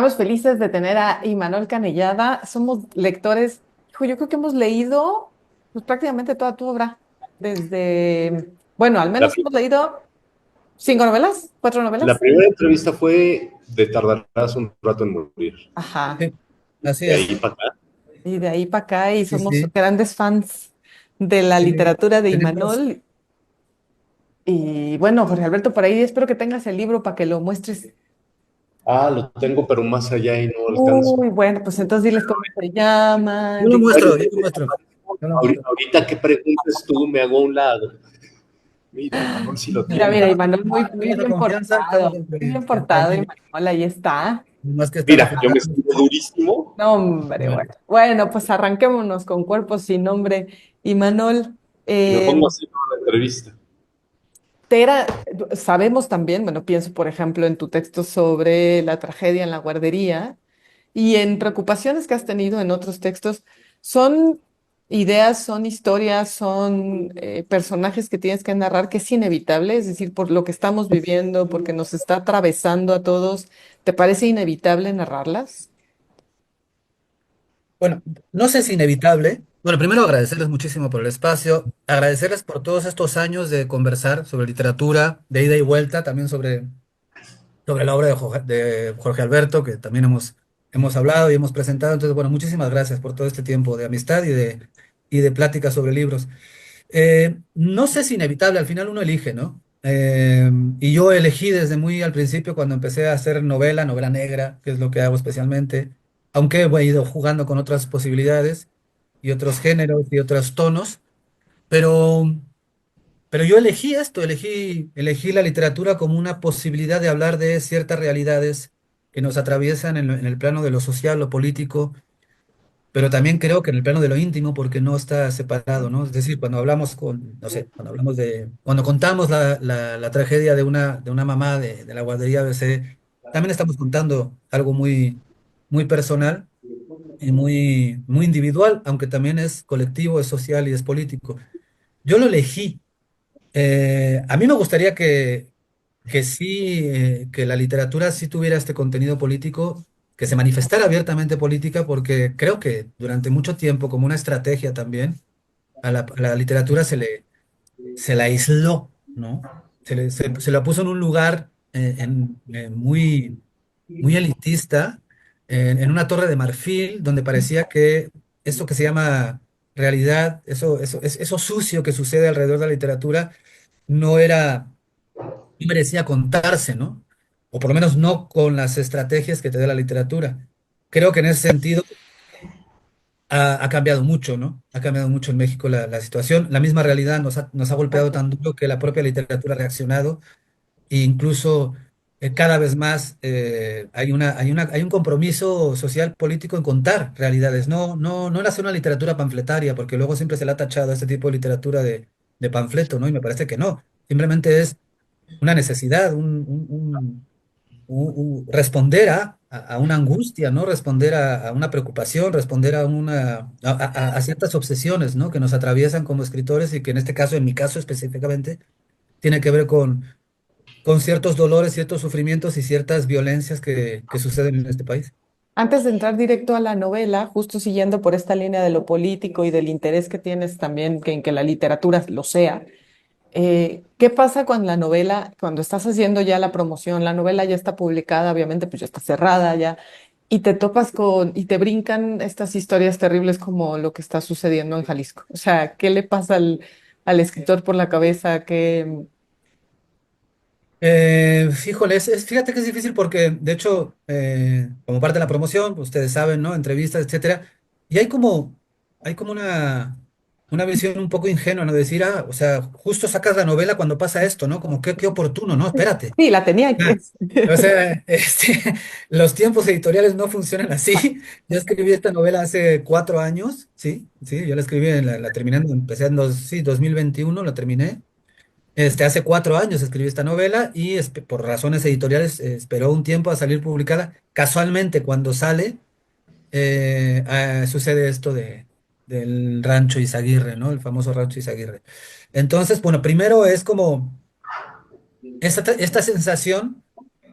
Estamos felices de tener a Imanol Canellada. Somos lectores. Hijo, yo creo que hemos leído pues, prácticamente toda tu obra. Bueno, al La, menos hemos leído 5 novelas, 4 novelas. la primera entrevista fue de Tardarás un rato en morir. Ajá. Sí, así De es. ahí para acá. Y de ahí para acá, y Sí, somos sí. grandes fans de la Sí. literatura de Tenemos, Imanol. Y bueno, Jorge Alberto, por ahí espero que tengas el libro para que lo muestres. Ah, lo tengo, pero más allá y no alcanzo. Uy, bueno, pues entonces diles cómo se llama. yo lo Bueno, muestro, yo lo muestro. Yo lo muestro. ahorita que preguntes tú, me hago a un lado. Mira, Manuel sí lo Mira, tiene. mira, Imanol, muy, muy Tenga bien confianza, tenga portado. Muy bien confianza. portado, Imanol, ahí está. Más que estamos Mira, yo me festejando. escribo durísimo No, hombre, Bueno, bueno. Bueno, pues arranquémonos con Cuerpos sin nombre. Imanol, y me eh, pongo así para la entrevista. te era, sabemos también, bueno, pienso por ejemplo en tu texto sobre la tragedia en la guardería y en preocupaciones que has tenido en otros textos, son ideas, son historias, son personajes que tienes que narrar que es inevitable, es decir, por lo que estamos viviendo, porque nos está atravesando a todos, ¿te parece inevitable narrarlas? bueno, no sé si inevitable. Bueno, primero agradecerles muchísimo por el espacio, agradecerles por todos estos años de conversar sobre literatura, de ida y vuelta, también sobre la obra de Jorge Alberto, que también hemos hablado y hemos presentado. Entonces, bueno, muchísimas gracias por todo este tiempo de amistad y de plática sobre libros. No sé si inevitable, al final uno elige, ¿no? Y yo elegí desde muy al principio, cuando empecé a hacer novela negra, que es lo que hago especialmente, aunque he ido jugando con otras posibilidades y otros géneros y otros tonos, pero, pero yo elegí esto, elegí la literatura como una posibilidad de hablar de ciertas realidades que nos atraviesan en el plano de lo social, lo político, pero también creo que en el plano de lo íntimo, porque no está separado, ¿no? Es decir, cuando hablamos no sé, cuando contamos la tragedia de una mamá de la guardería ABC, también estamos contando algo muy personal y muy individual, aunque también es colectivo, es social y es político. Yo lo elegí. A mí me gustaría que sí, que la literatura sí tuviera este contenido político, que se manifestara abiertamente política, porque creo que durante mucho tiempo, como una estrategia también, a la literatura se la aisló, ¿no? Se la puso en un lugar muy elitista, en una torre de marfil, donde parecía que eso que se llama realidad, eso sucio que sucede alrededor de la literatura, no era y merecía contarse, ¿no? O por lo menos no con las estrategias que te da la literatura. Creo que en ese sentido ha cambiado mucho, ¿no? Ha cambiado mucho en México la situación. La misma realidad nos ha golpeado tan duro que la propia literatura ha reaccionado e incluso cada vez más hay un compromiso social político en contar realidades, no en hacer una literatura panfletaria, porque luego siempre se le ha tachado a este tipo de literatura de panfleto, ¿no? Y me parece que no. Simplemente es una necesidad, responder a una angustia, ¿no? Responder a una preocupación, responder a ciertas obsesiones, ¿no? Que nos atraviesan como escritores y que en este caso, en mi caso específicamente, tiene que ver con ciertos dolores, ciertos sufrimientos y ciertas violencias que suceden en este país. Antes de entrar directo a la novela, justo siguiendo por esta línea de lo político y del interés que tienes también en que la literatura lo sea, ¿qué pasa con la novela cuando estás haciendo ya la promoción? La novela ya está publicada, obviamente, pues ya está cerrada ya, y te topas y te brincan estas historias terribles como lo que está sucediendo en Jalisco. O sea, ¿qué le pasa al escritor por la cabeza? Híjole, fíjate que es difícil porque, de hecho, como parte de la promoción, pues, ustedes saben, ¿no? Entrevistas, etcétera, y hay como una visión un poco ingenua, ¿no? De decir, o sea, justo sacas la novela cuando pasa esto, ¿no? Como qué oportuno, ¿no? Espérate. Sí, la tenía Ah, que... O sea, los tiempos editoriales no funcionan así. Yo escribí esta novela hace 4 años, sí, sí, yo la escribí, la terminé, empecé en sí, 2021, la terminé. Hace 4 años escribí esta novela y por razones editoriales esperó un tiempo a salir publicada. Casualmente, cuando sale, sucede esto del Rancho Izaguirre, ¿no? El famoso Rancho Izaguirre. Entonces, bueno, primero es como esta sensación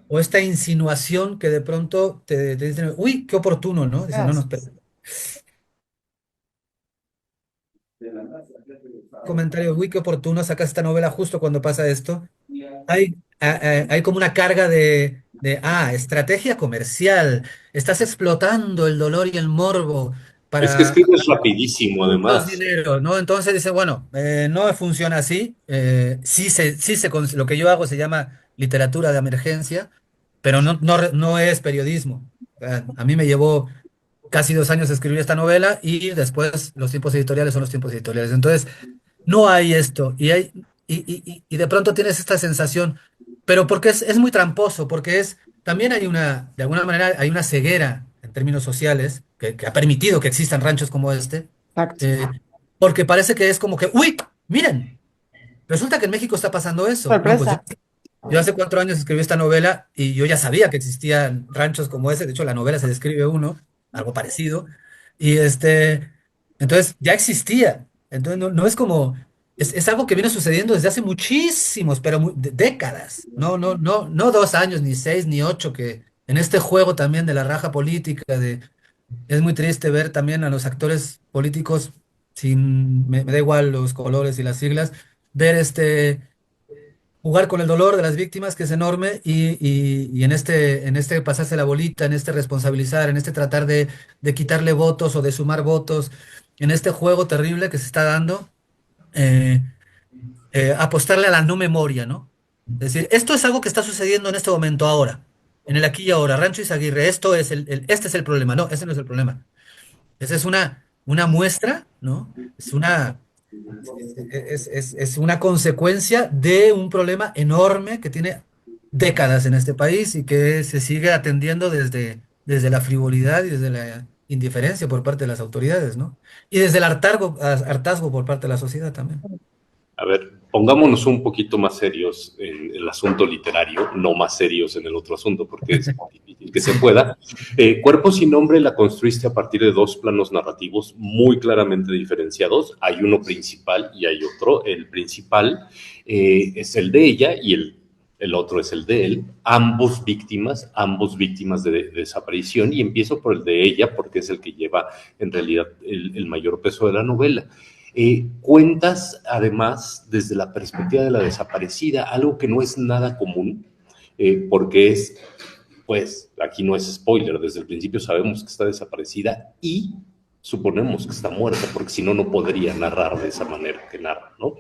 o esta insinuación que de pronto te dicen, uy, qué oportuno, ¿no? Dicen, no, no, espera. Comentario, uy, qué oportuno, sacas esta novela justo cuando pasa esto. Hay como una carga estrategia comercial. Estás explotando el dolor y el morbo Es que para escribes rapidísimo, putos además. dinero, ¿no? Entonces dice, bueno, no funciona así. Lo que yo hago se llama literatura de emergencia, pero no es periodismo. A mí me llevó casi 2 años escribir esta novela y después los tiempos editoriales son los tiempos editoriales. Entonces, no hay esto y de pronto tienes esta sensación, pero porque es muy tramposo, porque también de alguna manera hay una ceguera en términos sociales que ha permitido que existan ranchos como este, Exacto. eh, porque parece que es como que, uy, miren, resulta que en México está pasando eso. No, pues Sorpresa. yo hace 4 años escribí esta novela y yo ya sabía que existían ranchos como ese. De hecho, la novela se describe uno, algo parecido. Y entonces ya existía. Entonces no es como, es algo que viene sucediendo desde hace muchísimos, pero décadas. No 2 años, ni 6, ni 8, que en este juego también de la raja política, es muy triste ver también a los actores políticos, me da igual los colores y las siglas, ver jugar con el dolor de las víctimas, que es enorme, y en este pasarse la bolita, en este responsabilizar, en este tratar de quitarle votos o de sumar votos, en este juego terrible que se está dando, eh, apostarle a la no memoria, ¿no? Es decir, esto es algo que está sucediendo en este momento ahora, en el aquí y ahora, Rancho Izaguirre, este es el problema, no, ese no es el problema. Esa es una muestra, ¿no? Es una consecuencia de un problema enorme que tiene décadas en este país y que se sigue atendiendo desde la frivolidad y desde la indiferencia por parte de las autoridades, ¿no? Y desde el hartazgo por parte de la sociedad también. A ver, pongámonos un poquito más serios en el asunto literario, no más serios en el otro asunto, porque es difícil que se pueda. Cuerpo sin nombre la construiste a partir de dos planos narrativos muy claramente diferenciados. Hay uno principal y hay otro. El principal es el de ella y el otro es el de él, ambos víctimas de desaparición, y empiezo por el de ella porque es el que lleva en realidad el mayor peso de la novela. Cuentas además desde la perspectiva de la desaparecida, algo que no es nada común, porque pues aquí no es spoiler, desde el principio sabemos que está desaparecida y suponemos que está muerta, porque si no, no podría narrar de esa manera que narra, ¿no?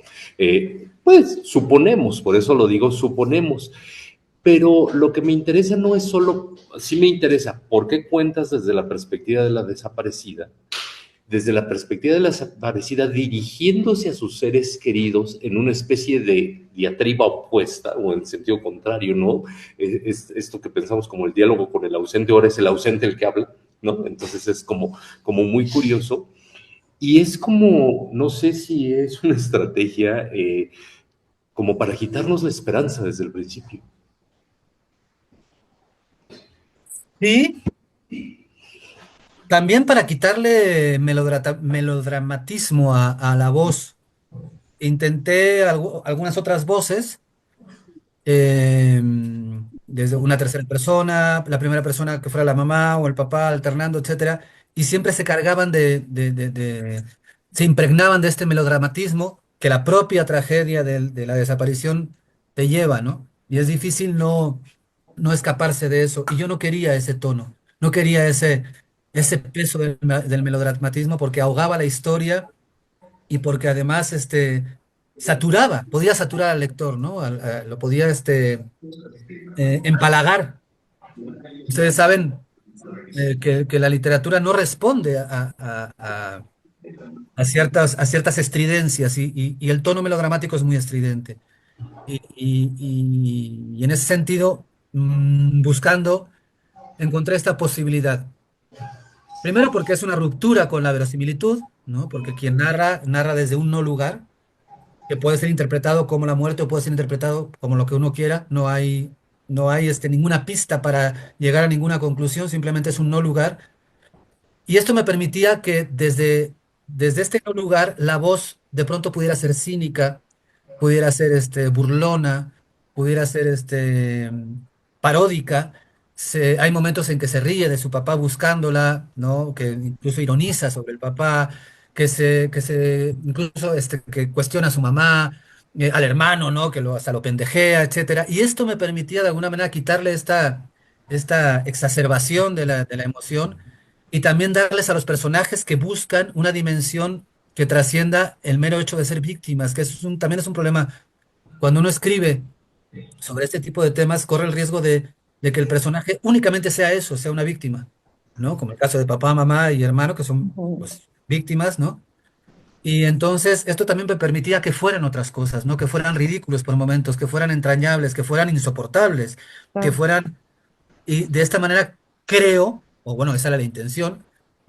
Pues suponemos, por eso lo digo, suponemos. Pero lo que me interesa no es solo, sí me interesa, ¿por qué cuentas desde la perspectiva de la desaparecida? Desde la perspectiva de la desaparecida, dirigiéndose a sus seres queridos en una especie de diatriba opuesta o en sentido contrario, ¿no? Esto que pensamos como el diálogo con el ausente, ahora es el ausente el que habla, ¿no? Entonces es como muy curioso. Y es como, no sé si es una estrategia como para quitarnos la esperanza desde el principio. Sí, también para quitarle melodramatismo a la voz. Intenté algunas otras voces, eh, desde una tercera persona, la primera persona que fuera la mamá o el papá, alternando, etcétera, y siempre se cargaban se impregnaban de este melodramatismo que la propia tragedia de la desaparición te lleva, ¿no? Y es difícil no escaparse de eso. Y yo no quería ese tono, no quería ese peso del melodramatismo porque ahogaba la historia y porque además podía saturar al lector, ¿no? Lo podía empalagar. Ustedes saben que la literatura no responde a ciertas estridencias y el tono melodramático es muy estridente. Y en ese sentido, buscando, encontré esta posibilidad. Primero porque es una ruptura con la verosimilitud, ¿no? Porque quien narra, narra desde un no lugar, que puede ser interpretado como la muerte o puede ser interpretado como lo que uno quiera. No hay ninguna pista para llegar a ninguna conclusión, simplemente es un no lugar. Y esto me permitía que desde este no lugar la voz de pronto pudiera ser cínica, pudiera ser burlona, pudiera ser paródica. Hay momentos en que se ríe de su papá buscándola, ¿no? Que incluso ironiza sobre el papá, incluso que cuestiona a su mamá, al hermano, ¿no? Que hasta lo pendejea, etcétera. Y esto me permitía de alguna manera quitarle esta exacerbación de la emoción y también darles a los personajes que buscan una dimensión que trascienda el mero hecho de ser víctimas, que también es un problema. Cuando uno escribe sobre este tipo de temas, corre el riesgo de que el personaje únicamente sea eso, sea una víctima, ¿no? Como el caso de papá, mamá y hermano, que son, Ujú. pues, víctimas, ¿no? Y entonces esto también me permitía que fueran otras cosas, ¿no? Que fueran ridículos por momentos, que fueran entrañables, que fueran insoportables, que Claro. fueran, y de esta manera creo, o bueno, esa era la intención,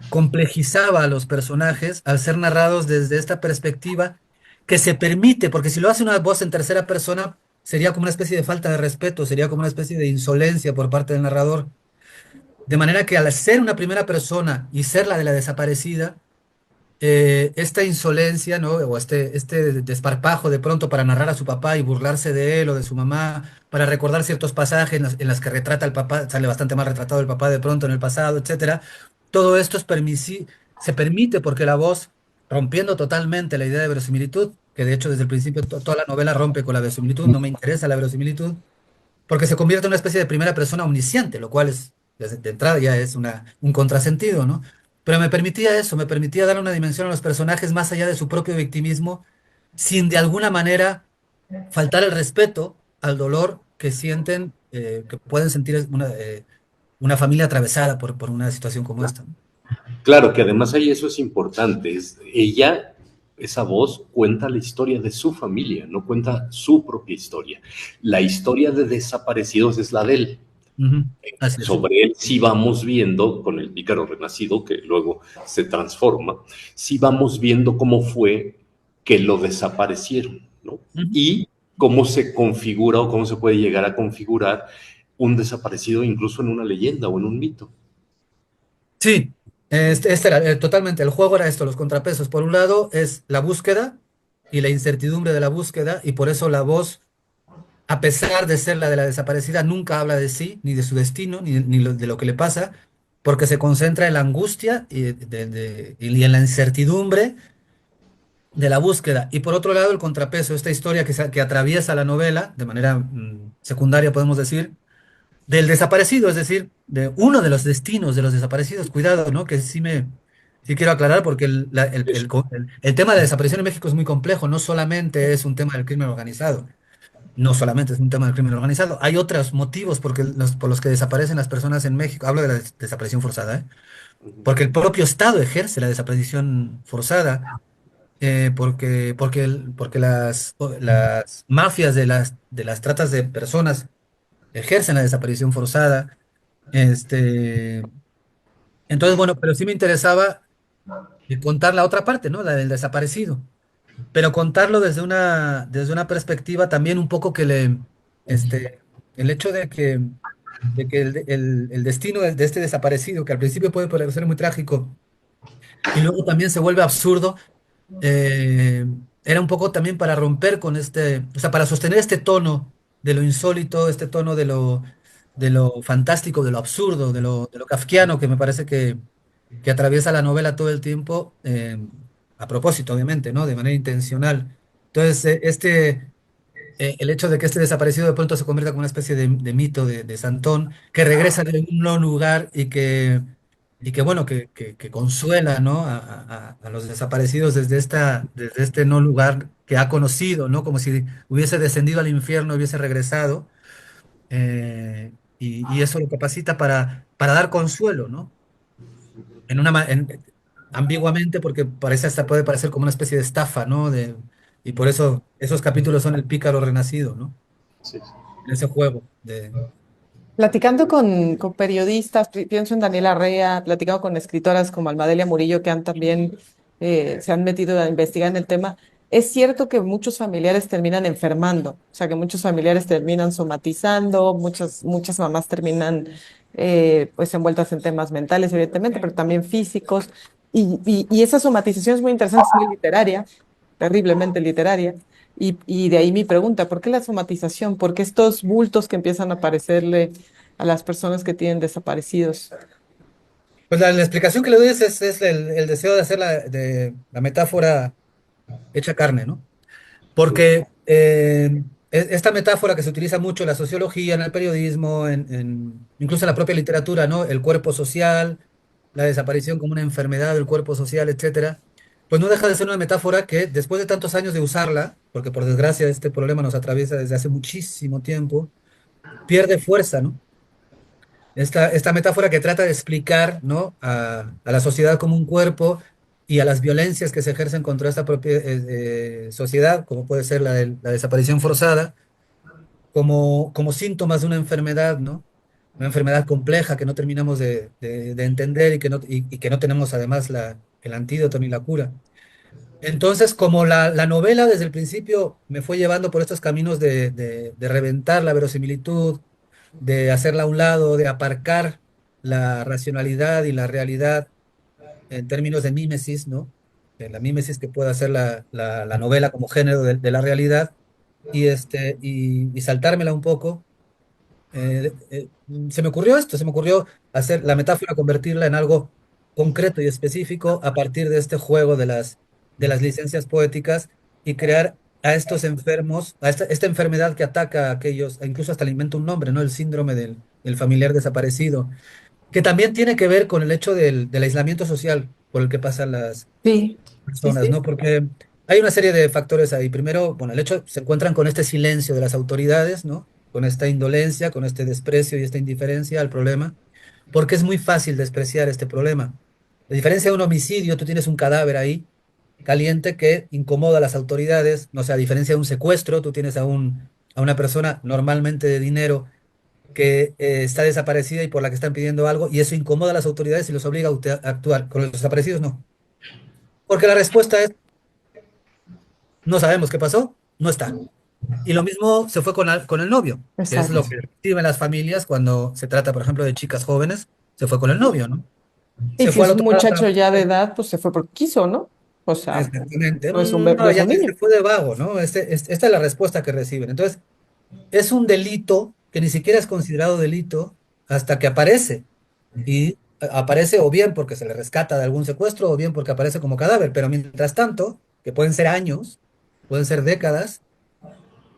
complejizaba a los personajes al ser narrados desde esta perspectiva que se permite, porque si lo hace una voz en tercera persona, sería como una especie de falta de respeto, sería como una especie de insolencia por parte del narrador. De manera que al ser una primera persona y ser la de la desaparecida, esta insolencia, ¿no? O este desparpajo de pronto para narrar a su papá y burlarse de él o de su mamá, para recordar ciertos pasajes en las que retrata al papá, sale bastante mal retratado el papá de pronto en el pasado, etcétera. Todo esto se permite porque la voz, rompiendo totalmente la idea de verosimilitud, que de hecho desde el principio toda la novela rompe con la verosimilitud, no me interesa la verosimilitud, porque se convierte en una especie de primera persona omnisciente, lo cual es, desde de entrada ya es un contrasentido, ¿no? Pero me permitía eso, me permitía dar una dimensión a los personajes más allá de su propio victimismo, sin de alguna manera faltar el respeto al dolor que sienten, que pueden sentir una familia atravesada por una situación como esta, ¿no? Claro que además ahí eso es importante. Ella, esa voz, cuenta la historia de su familia, no cuenta su propia historia. La historia de desaparecidos es la de él. Ujú. Así es. Sobre él sí vamos viendo, con el pícaro renacido, que luego se transforma, sí vamos viendo cómo fue que lo desaparecieron, ¿no? Ujú. Y cómo se configura o cómo se puede llegar a configurar un desaparecido incluso en una leyenda o en un mito. Sí, este era totalmente, el juego era esto, los contrapesos. Por un lado es la búsqueda y la incertidumbre de la búsqueda, y por eso la voz, a pesar de ser la de la desaparecida, nunca habla de sí, ni de su destino, ni de lo que le pasa, porque se concentra en la angustia y en la incertidumbre de la búsqueda. Y por otro lado, el contrapeso, esta historia que atraviesa la novela, de manera secundaria, podemos decir, del desaparecido, es decir, de uno de los destinos de los desaparecidos. Cuidado, ¿no? Que sí quiero aclarar porque el tema de la desaparición en México es muy complejo, no solamente es un tema del crimen organizado. No solamente es un tema del crimen organizado, hay otros motivos por los que desaparecen las personas en México. Hablo de la desaparición forzada, ¿eh? Porque el propio Estado ejerce la desaparición forzada, porque las mafias de las tratas de personas ejercen la desaparición forzada. Este, entonces, bueno, pero sí me interesaba contar la otra parte, ¿no? La del desaparecido, pero contarlo desde una perspectiva también un poco este, el hecho de que el destino de este desaparecido, que al principio puede parecer muy trágico y luego también se vuelve absurdo, eh, era un poco también para romper con o sea, para sostener este tono de lo insólito, este tono de lo fantástico, de lo absurdo, de lo kafkiano, que me parece que atraviesa la novela todo el tiempo, a propósito, obviamente, ¿no? De manera intencional. Entonces, el hecho de que este desaparecido de pronto se convierta como una especie de mito de Santón, que regresa de un no lugar y que bueno, que consuela, ¿no? A los desaparecidos desde este no lugar que ha conocido, ¿no? Como si hubiese descendido al infierno, hubiese regresado, y eso lo capacita para dar consuelo, ¿no? En una, ambiguamente, porque hasta puede parecer como una especie de estafa, ¿no? Y por eso esos capítulos son el pícaro renacido, ¿no? Sí. Ese juego Platicando con periodistas, pienso en Daniela Rea, platicando con escritoras como Almadelia Murillo, que han también se han metido a investigar en el tema, es cierto que muchos familiares terminan enfermando, o sea, que muchos familiares terminan somatizando, muchas mamás terminan pues envueltas en temas mentales, evidentemente, pero también físicos, y esa somatización es muy interesante, es muy literaria, terriblemente literaria. Y de ahí mi pregunta, ¿por qué la somatización? ¿Por qué estos bultos que empiezan a aparecerle a las personas que tienen desaparecidos? Pues la explicación que le doy es el deseo de hacer la metáfora hecha carne, ¿no? Porque esta metáfora que se utiliza mucho en la sociología, en el periodismo, incluso en la propia literatura, ¿no? El cuerpo social, la desaparición como una enfermedad del cuerpo social, etcétera, pues no deja de ser una metáfora que después de tantos años de usarla, porque por desgracia este problema nos atraviesa desde hace muchísimo tiempo, pierde fuerza, ¿no? Esta metáfora que trata de explicar, ¿no? A la sociedad como un cuerpo y a las violencias que se ejercen contra esta propia sociedad, como puede ser la desaparición forzada, como síntomas de una enfermedad, ¿no? Una enfermedad compleja que no terminamos de entender y que no tenemos además el antídoto ni la cura. Entonces, como la novela desde el principio me fue llevando por estos caminos de reventar la verosimilitud, de hacerla a un lado, de aparcar la racionalidad y la realidad en términos de mímesis, ¿no? De la mímesis que puede hacer la novela como género de la realidad y saltármela un poco. Se me ocurrió esto, se me ocurrió hacer la metáfora, convertirla en algo concreto y específico a partir de este juego de las licencias poéticas y crear a estos enfermos, a esta enfermedad que ataca a aquellos, e incluso hasta le invento un nombre, ¿no? El síndrome del familiar desaparecido, que también tiene que ver con el hecho del aislamiento social por el que pasan las Sí, sí, personas, sí. ¿no? Porque hay una serie de factores ahí. Primero, bueno, el hecho, se encuentran con este silencio de las autoridades, ¿no? Con esta indolencia, con este desprecio y esta indiferencia al problema, porque es muy fácil despreciar este problema. A diferencia de un homicidio, tú tienes un cadáver ahí, caliente, que incomoda a las autoridades, no sé, a diferencia de un secuestro, tú tienes a una persona normalmente de dinero que está desaparecida y por la que están pidiendo algo, y eso incomoda a las autoridades y los obliga a actuar. Con los desaparecidos no. Porque la respuesta es, no sabemos qué pasó, no está. Y lo mismo se fue con el novio, que es lo Exacto. que reciben las familias cuando se trata, por ejemplo, de chicas jóvenes, se fue con el novio, ¿no? Y Se si fue al es un otro lado muchacho para... ya de edad, pues se fue porque quiso, ¿no? O sea, Exactamente. no es un No, no es ya un se niño. fue de vago, ¿no? Esta es la respuesta que reciben. Entonces, es un delito que ni siquiera es considerado delito hasta que aparece. Y aparece o bien porque se le rescata de algún secuestro o bien porque aparece como cadáver. Pero mientras tanto, que pueden ser años, pueden ser décadas,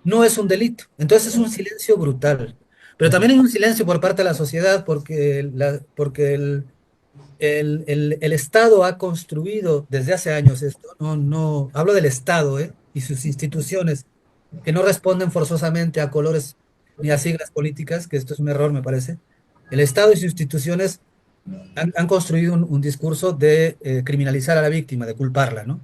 no es un delito. Entonces es un silencio brutal. Pero también hay un silencio por parte de la sociedad porque el Estado ha construido desde hace años esto. No, no, hablo del Estado, ¿eh? Y sus instituciones que no responden forzosamente a colores ni a siglas políticas, que esto es un error, me parece. El Estado y sus instituciones han construido un discurso de criminalizar a la víctima, de culparla, ¿no?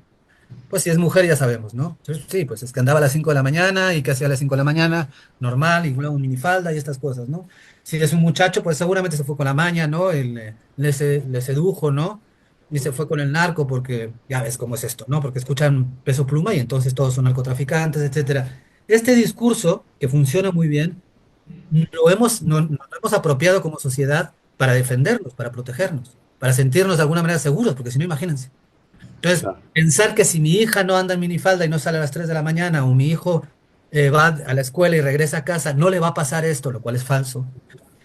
Pues si es mujer ya sabemos, ¿no? Entonces, sí, pues es que andaba a las 5 de la mañana y que hacía a las 5 de la mañana, normal, y luego minifalda y estas cosas, ¿no? Si es un muchacho, pues seguramente se fue con la maña, ¿no? Le sedujo, ¿no? Y se fue con el narco porque ya ves cómo es esto, ¿no? Porque escuchan Peso Pluma y entonces todos son narcotraficantes, etcétera. Este discurso, que funciona muy bien, nos lo hemos apropiado como sociedad para defendernos, para protegernos, para sentirnos de alguna manera seguros, porque si no, imagínense. Entonces, Claro. pensar que si mi hija no anda en minifalda y no sale a las 3 de la mañana, o mi hijo va a la escuela y regresa a casa, no le va a pasar esto, lo cual es falso.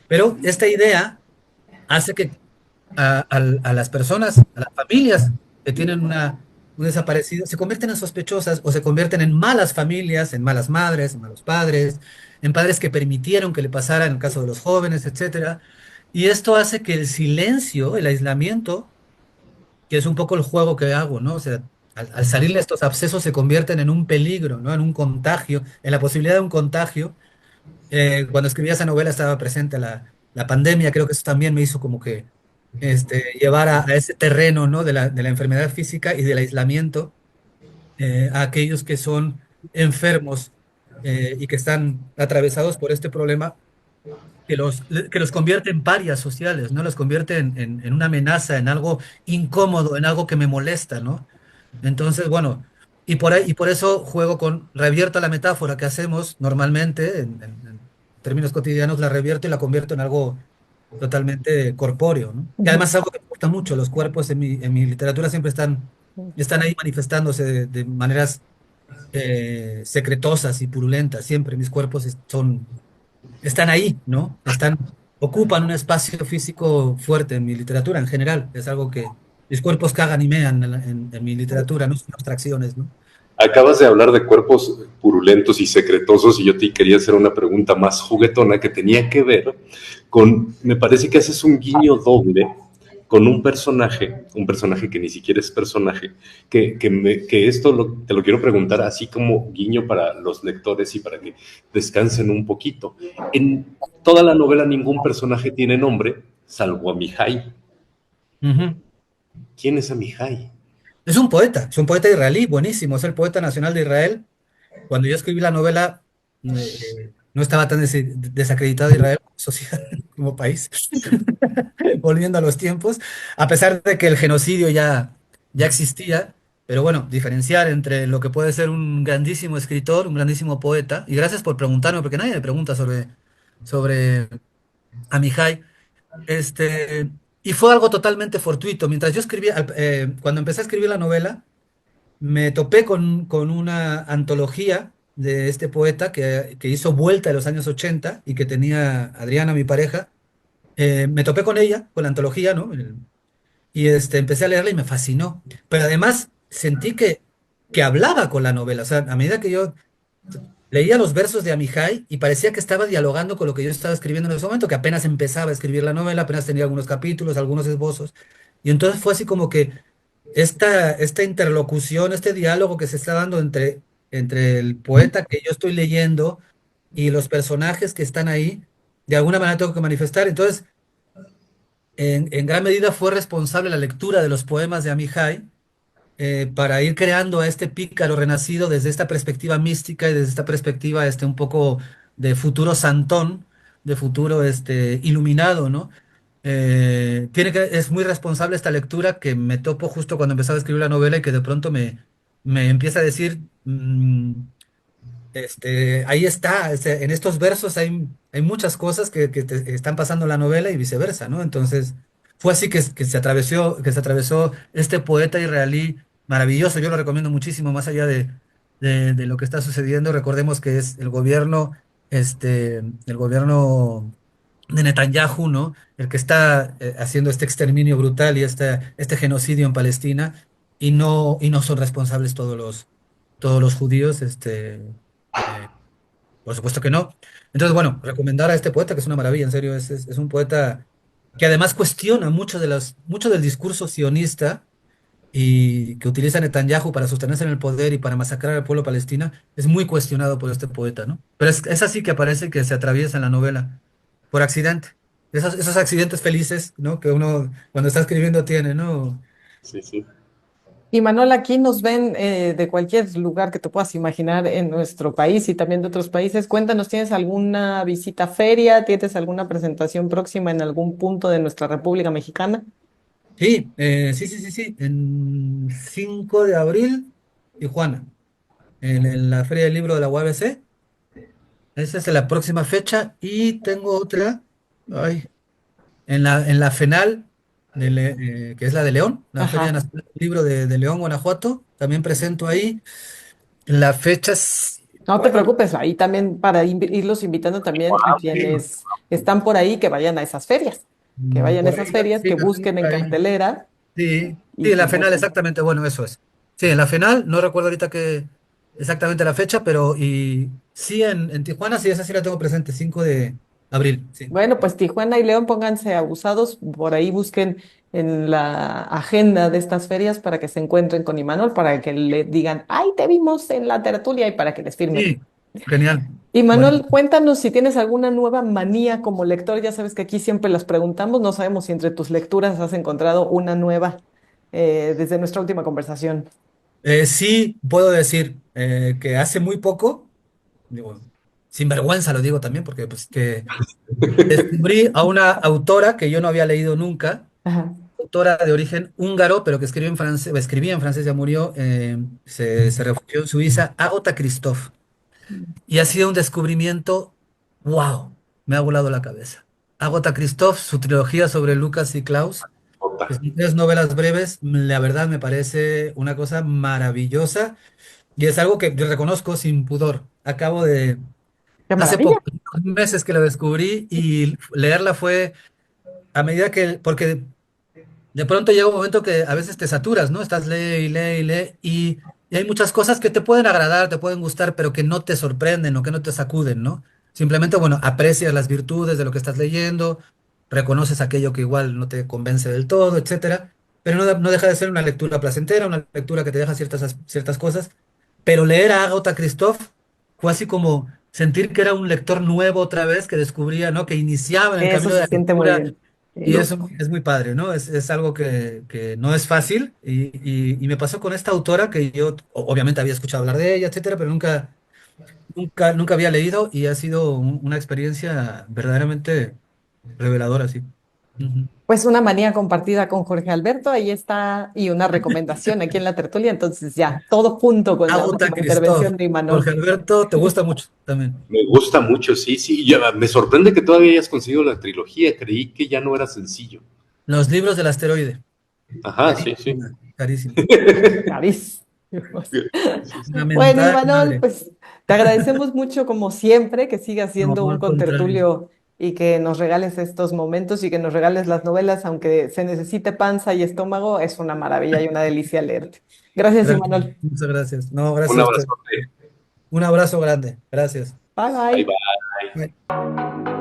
Pero esta idea hace que a las personas, a las familias que tienen un desaparecido, se convierten en sospechosas o se convierten en malas familias, en malas madres, en malos padres, en padres que permitieron que le pasara en el caso de los jóvenes, etcétera. Y esto hace que el silencio, el aislamiento, que es un poco el juego que hago, ¿no? O sea, al salirle estos abscesos se convierten en un peligro, ¿no? En un contagio, en la posibilidad de un contagio. Cuando escribí esa novela estaba presente la pandemia, creo que eso también me hizo como que llevar a ese terreno, ¿no? De la enfermedad física y del aislamiento a aquellos que son enfermos y que están atravesados por este problema que los convierte en parias sociales, ¿no? Los convierte en una amenaza, en algo incómodo, en algo que me molesta, ¿no? Entonces, bueno, y por eso juego revierto la metáfora que hacemos normalmente, en términos cotidianos, la revierto y la convierto en algo totalmente corpóreo, ¿no? Que Ujú. además es algo que me gusta mucho, los cuerpos en mi literatura siempre están ahí manifestándose de maneras secretosas y purulentas. Siempre mis cuerpos están ahí, ¿no? Ocupan un espacio físico fuerte en mi literatura en general. Es algo que mis cuerpos cagan y mean en mi literatura, no son abstracciones, ¿no? Acabas de hablar de cuerpos purulentos y secretosos y yo te quería hacer una pregunta más juguetona que tenía que ver con, me parece que haces un guiño doble con un personaje que ni siquiera es personaje, que esto te lo quiero preguntar así como guiño para los lectores y para que descansen un poquito. En toda la novela ningún personaje tiene nombre, salvo a Mihai. Ujú. ¿Quién es Amihai? Es un poeta israelí, buenísimo, es el poeta nacional de Israel. Cuando yo escribí la novela, no estaba tan desacreditado Israel como sociedad, como país, volviendo a los tiempos, a pesar de que el genocidio ya existía, pero bueno, diferenciar entre lo que puede ser un grandísimo escritor, un grandísimo poeta, y gracias por preguntarme, porque nadie me pregunta sobre Amihai, este, y fue algo totalmente fortuito. Mientras yo escribía, cuando empecé a escribir la novela, me topé con una antología de este poeta que hizo vuelta en los años 80 y que tenía Adriana, mi pareja. Me topé con ella, con la antología, ¿no? Y empecé a leerla y me fascinó. Pero además sentí que hablaba con la novela. O sea, a medida que yo leía los versos de Amihai y parecía que estaba dialogando con lo que yo estaba escribiendo en ese momento, que apenas empezaba a escribir la novela, apenas tenía algunos capítulos, algunos esbozos. Y entonces fue así como que esta interlocución, este diálogo que se está dando entre el poeta que yo estoy leyendo y los personajes que están ahí, de alguna manera tengo que manifestar. Entonces, en gran medida fue responsable la lectura de los poemas de Amihai para ir creando a este pícaro renacido desde esta perspectiva mística y desde esta perspectiva un poco de futuro santón, de futuro iluminado, ¿no? Es muy responsable esta lectura que me topo justo cuando empezaba a escribir la novela y que de pronto me empieza a decir, ahí está, en estos versos hay muchas cosas que te están pasando en la novela y viceversa, ¿no? Entonces, fue así que se atravesó este poeta israelí maravilloso. Yo lo recomiendo muchísimo, más allá de lo que está sucediendo. Recordemos que es el gobierno de Netanyahu, ¿no? El que está haciendo este exterminio brutal y este genocidio en Palestina, y no son responsables todos los judíos, eh, por supuesto que no. Entonces, bueno, recomendar a este poeta, que es una maravilla, en serio, es un poeta que además cuestiona mucho del discurso sionista y que utiliza Netanyahu para sostenerse en el poder y para masacrar al pueblo palestino, es muy cuestionado por este poeta, ¿no? Pero es así que parece que se atraviesa en la novela, por accidente. Esos accidentes felices, ¿no? Que uno cuando está escribiendo tiene, ¿no? Sí, sí. Y Manuel, aquí nos ven de cualquier lugar que te puedas imaginar en nuestro país y también de otros países. Cuéntanos, ¿tienes alguna visita a feria? ¿Tienes alguna presentación próxima en algún punto de nuestra República Mexicana? Sí, sí, sí, sí, sí. En 5 de abril, Tijuana, en la Feria del Libro de la UABC. Esa es la próxima fecha. Y tengo otra, ay, en la FENAL, que es la de León, la Feria Ajá. Nacional del Libro de León, Guanajuato. También presento ahí. La fecha es... No te preocupes, ahí también para irlos invitando también a quienes están por ahí que vayan a esas ferias, que vayan a Por esas ahí, ferias, sí, que la busquen tengo en ahí. cartelera Sí, y sí, en que la FENAL, busquen. exactamente, bueno, eso es. Sí, en la FENAL, no recuerdo ahorita exactamente la fecha, pero sí, en Tijuana, sí, esa sí la tengo presente, 5 de abril, sí. Bueno, pues Tijuana y León pónganse abusados, por ahí busquen en la agenda de estas ferias para que se encuentren con Imanol, para que le digan, ay, te vimos en la tertulia y para que les firmen. Sí, genial. Y Bueno, Manuel, cuéntanos si tienes alguna nueva manía como lector. Ya sabes que aquí siempre las preguntamos. No sabemos si entre tus lecturas has encontrado una nueva desde nuestra última conversación. sí, puedo decir que hace muy poco, digo, sin vergüenza lo digo también, porque pues que descubrí a una autora que yo no había leído nunca, Ajá. autora de origen húngaro, pero que escribía en francés, ya murió, se refugió en Suiza, Agota Christoph. Y ha sido un descubrimiento, wow, me ha volado la cabeza. Agota Christoph, su trilogía sobre Lucas y Klaus, que Jota. son 3 novelas breves, la verdad me parece una cosa maravillosa. Y es algo que yo reconozco sin pudor. ¡Qué Hace maravilla! pocos meses que la descubrí y leerla fue a medida porque de pronto llega un momento que a veces te saturas, ¿no? Estás lee y lee y lee y hay muchas cosas que te pueden agradar, te pueden gustar, pero que no te sorprenden o que no te sacuden, ¿no? Simplemente, bueno, aprecias las virtudes de lo que estás leyendo, reconoces aquello que igual no te convence del todo, etcétera, pero no deja de ser una lectura placentera, una lectura que te deja ciertas cosas. Pero leer a Agatha Christoph fue así como sentir que era un lector nuevo otra vez, que descubría, ¿no? Que iniciaba en el Eso camino de se la siente muy lectura bien. y Sí. eso es muy padre, ¿no? Es algo que no es fácil y me pasó con esta autora que yo obviamente había escuchado hablar de ella, etcétera, pero nunca había leído y ha sido una experiencia verdaderamente reveladora, sí. Ujú. Pues una manía compartida con Jorge Alberto, ahí está, y una recomendación aquí en la tertulia, entonces ya, todo junto con la Agota última Christoph, intervención de Jorge Imanol. Alberto, ¿te gusta mucho también? Me gusta mucho, sí, sí. Me sorprende que todavía hayas conseguido la trilogía. Creí que ya no era sencillo. Los libros del asteroide, Ajá, sí, sí. carísima, carísima. Carísimos. Sí, sí. Una Bueno, mentada de Imanol, madre. pues te agradecemos mucho como siempre que sigas No, siendo un al contrario. contertulio y que nos regales estos momentos y que nos regales las novelas, aunque se necesite panza y estómago, es una maravilla y una delicia leerte. Gracias, Gracias, Imanol. muchas gracias. No, gracias Un a usted. abrazote. Un abrazo grande. Gracias. Bye Bye, bye. bye. Bye.